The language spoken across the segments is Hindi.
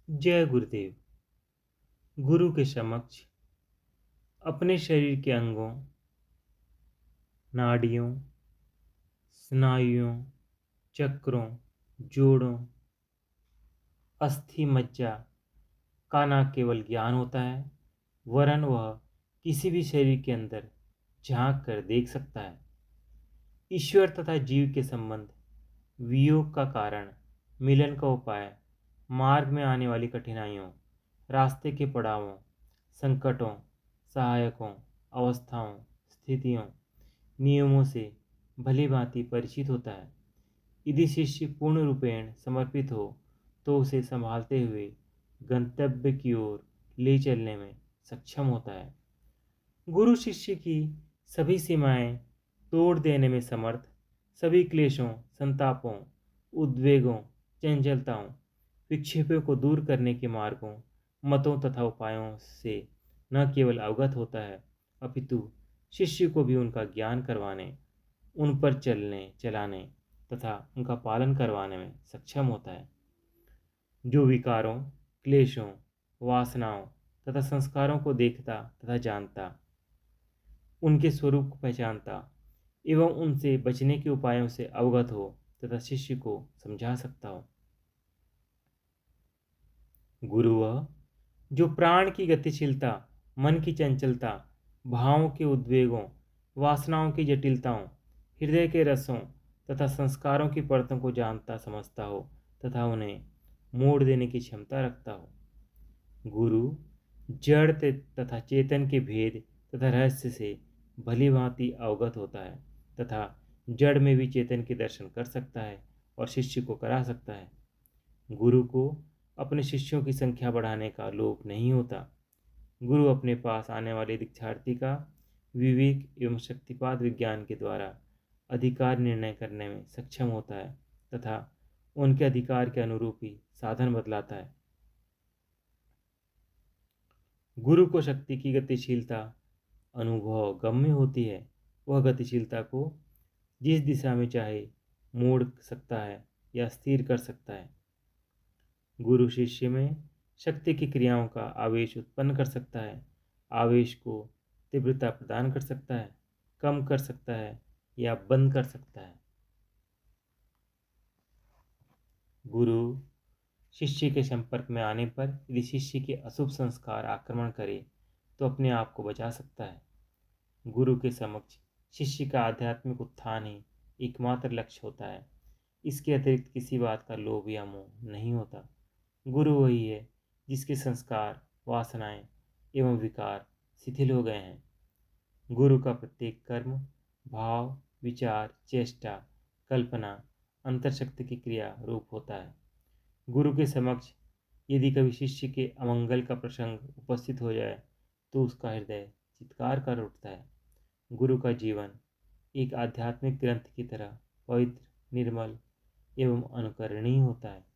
जय गुरुदेव। गुरु के समक्ष अपने शरीर के अंगों, नाड़ियों, स्नायुओं, चक्रों, जोड़ों, अस्थि मज्जा का न केवल ज्ञान होता है, वरन वह किसी भी शरीर के अंदर झांक कर देख सकता है। ईश्वर तथा जीव के संबंध, वियोग का कारण, मिलन का उपाय, मार्ग में आने वाली कठिनाइयों, रास्ते के पड़ावों, संकटों, सहायकों, अवस्थाओं, स्थितियों, नियमों से भली भांति परिचित होता है। यदि शिष्य पूर्ण रूपेण समर्पित हो तो उसे संभालते हुए गंतव्य की ओर ले चलने में सक्षम होता है। गुरु शिष्य की सभी सीमाएं तोड़ देने में समर्थ, सभी क्लेशों, संतापों, उद्वेगों, चंचलताओं, विक्षेपों को दूर करने के मार्गों, मतों तथा उपायों से न केवल अवगत होता है, अपितु शिष्य को भी उनका ज्ञान करवाने, उन पर चलने चलाने तथा उनका पालन करवाने में सक्षम होता है। जो विकारों, क्लेशों, वासनाओं तथा संस्कारों को देखता तथा जानता, उनके स्वरूप को पहचानता एवं उनसे बचने के उपायों से अवगत हो तथा शिष्य को समझा सकता हो। गुरु वह जो प्राण की गतिशीलता, मन की चंचलता, भावों के उद्वेगों, वासनाओं की जटिलताओं, हृदय के रसों तथा संस्कारों की परतों को जानता समझता हो तथा उन्हें मोड़ देने की क्षमता रखता हो। गुरु जड़ तथा चेतन के भेद तथा रहस्य से भली भांति अवगत होता है तथा जड़ में भी चेतन के दर्शन कर सकता है और शिष्य को करा सकता है। गुरु को अपने शिष्यों की संख्या बढ़ाने का लोभ नहीं होता। गुरु अपने पास आने वाले दीक्षार्थी का विवेक एवं शक्तिपात विज्ञान के द्वारा अधिकार निर्णय करने में सक्षम होता है तथा उनके अधिकार के अनुरूप ही साधन बदलाता है। गुरु को शक्ति की गतिशीलता अनुभव गम्य होती है। वह गतिशीलता को जिस दिशा में चाहे मोड़ सकता है या स्थिर कर सकता है। गुरु शिष्य में शक्ति की क्रियाओं का आवेश उत्पन्न कर सकता है, आवेश को तीव्रता प्रदान कर सकता है, कम कर सकता है या बंद कर सकता है। गुरु शिष्य के संपर्क में आने पर यदि शिष्य के अशुभ संस्कार आक्रमण करे तो अपने आप को बचा सकता है। गुरु के समक्ष शिष्य का आध्यात्मिक उत्थान ही एकमात्र लक्ष्य होता है। इसके अतिरिक्त किसी बात का लोभ या मोह नहीं होता। गुरु वही है जिसके संस्कार, वासनाएं एवं विकार शिथिल हो गए हैं। गुरु का प्रत्येक कर्म, भाव, विचार, चेष्टा, कल्पना अंतर्शक्ति की क्रिया रूप होता है। गुरु के समक्ष यदि कभी शिष्य के अमंगल का प्रसंग उपस्थित हो जाए तो उसका हृदय चित्कार कर उठता है। गुरु का जीवन एक आध्यात्मिक ग्रंथ की तरह पवित्र, निर्मल एवं अनुकरणीय होता है।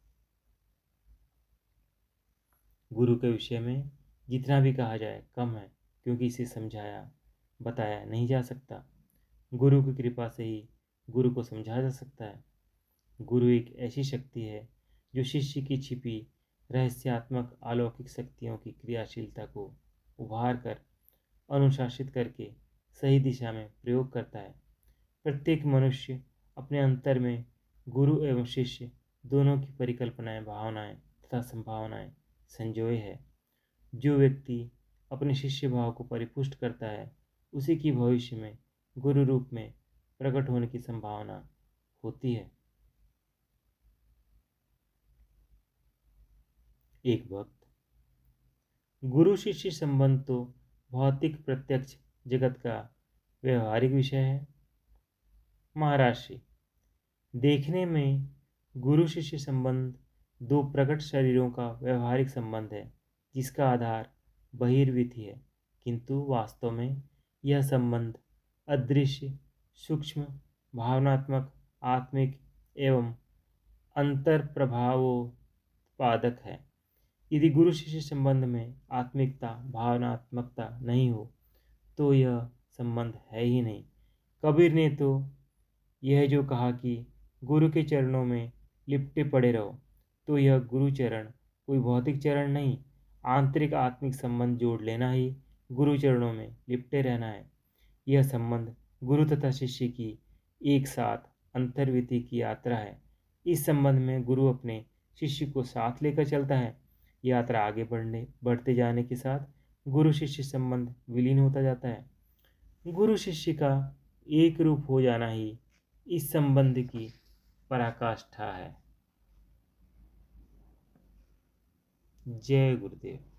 गुरु के विषय में जितना भी कहा जाए कम है, क्योंकि इसे समझाया बताया नहीं जा सकता। गुरु की कृपा से ही गुरु को समझा जा सकता है। गुरु एक ऐसी शक्ति है जो शिष्य की छिपी रहस्यात्मक अलौकिक शक्तियों की क्रियाशीलता को उभार कर अनुशासित करके सही दिशा में प्रयोग करता है। प्रत्येक मनुष्य अपने अंतर में गुरु एवं शिष्य दोनों की परिकल्पनाएं, भावनाएं तथा संभावनाएं संजोए है। जो व्यक्ति अपने शिष्य भाव को परिपुष्ट करता है उसी की भविष्य में गुरु रूप में प्रकट होने की संभावना होती है। एक वक्त गुरु शिष्य संबंध तो भौतिक प्रत्यक्ष जगत का व्यवहारिक विषय है। महाराष्ट्री देखने में गुरु शिष्य संबंध दो प्रकट शरीरों का व्यवहारिक संबंध है जिसका आधार बहिर्विधि है, किंतु वास्तव में यह संबंध अदृश्य, सूक्ष्म, भावनात्मक, आत्मिक एवं अंतर प्रभावोत्पादक है। यदि गुरु शिष्य संबंध में आत्मिकता, भावनात्मकता नहीं हो तो यह संबंध है ही नहीं। कबीर ने तो यह जो कहा कि गुरु के चरणों में लिपटे पड़े रहो, तो यह गुरु चरण कोई भौतिक चरण नहीं, आंतरिक आत्मिक संबंध जोड़ लेना ही गुरु चरणों में लिपटे रहना है। यह संबंध गुरु तथा शिष्य की एक साथ अंतर्विधि की यात्रा है। इस संबंध में गुरु अपने शिष्य को साथ लेकर चलता है। यात्रा आगे बढ़ते जाने के साथ गुरु शिष्य संबंध विलीन होता जाता है। गुरु शिष्य का एक रूप हो जाना ही इस संबंध की पराकाष्ठा है। जय गुरुदेव।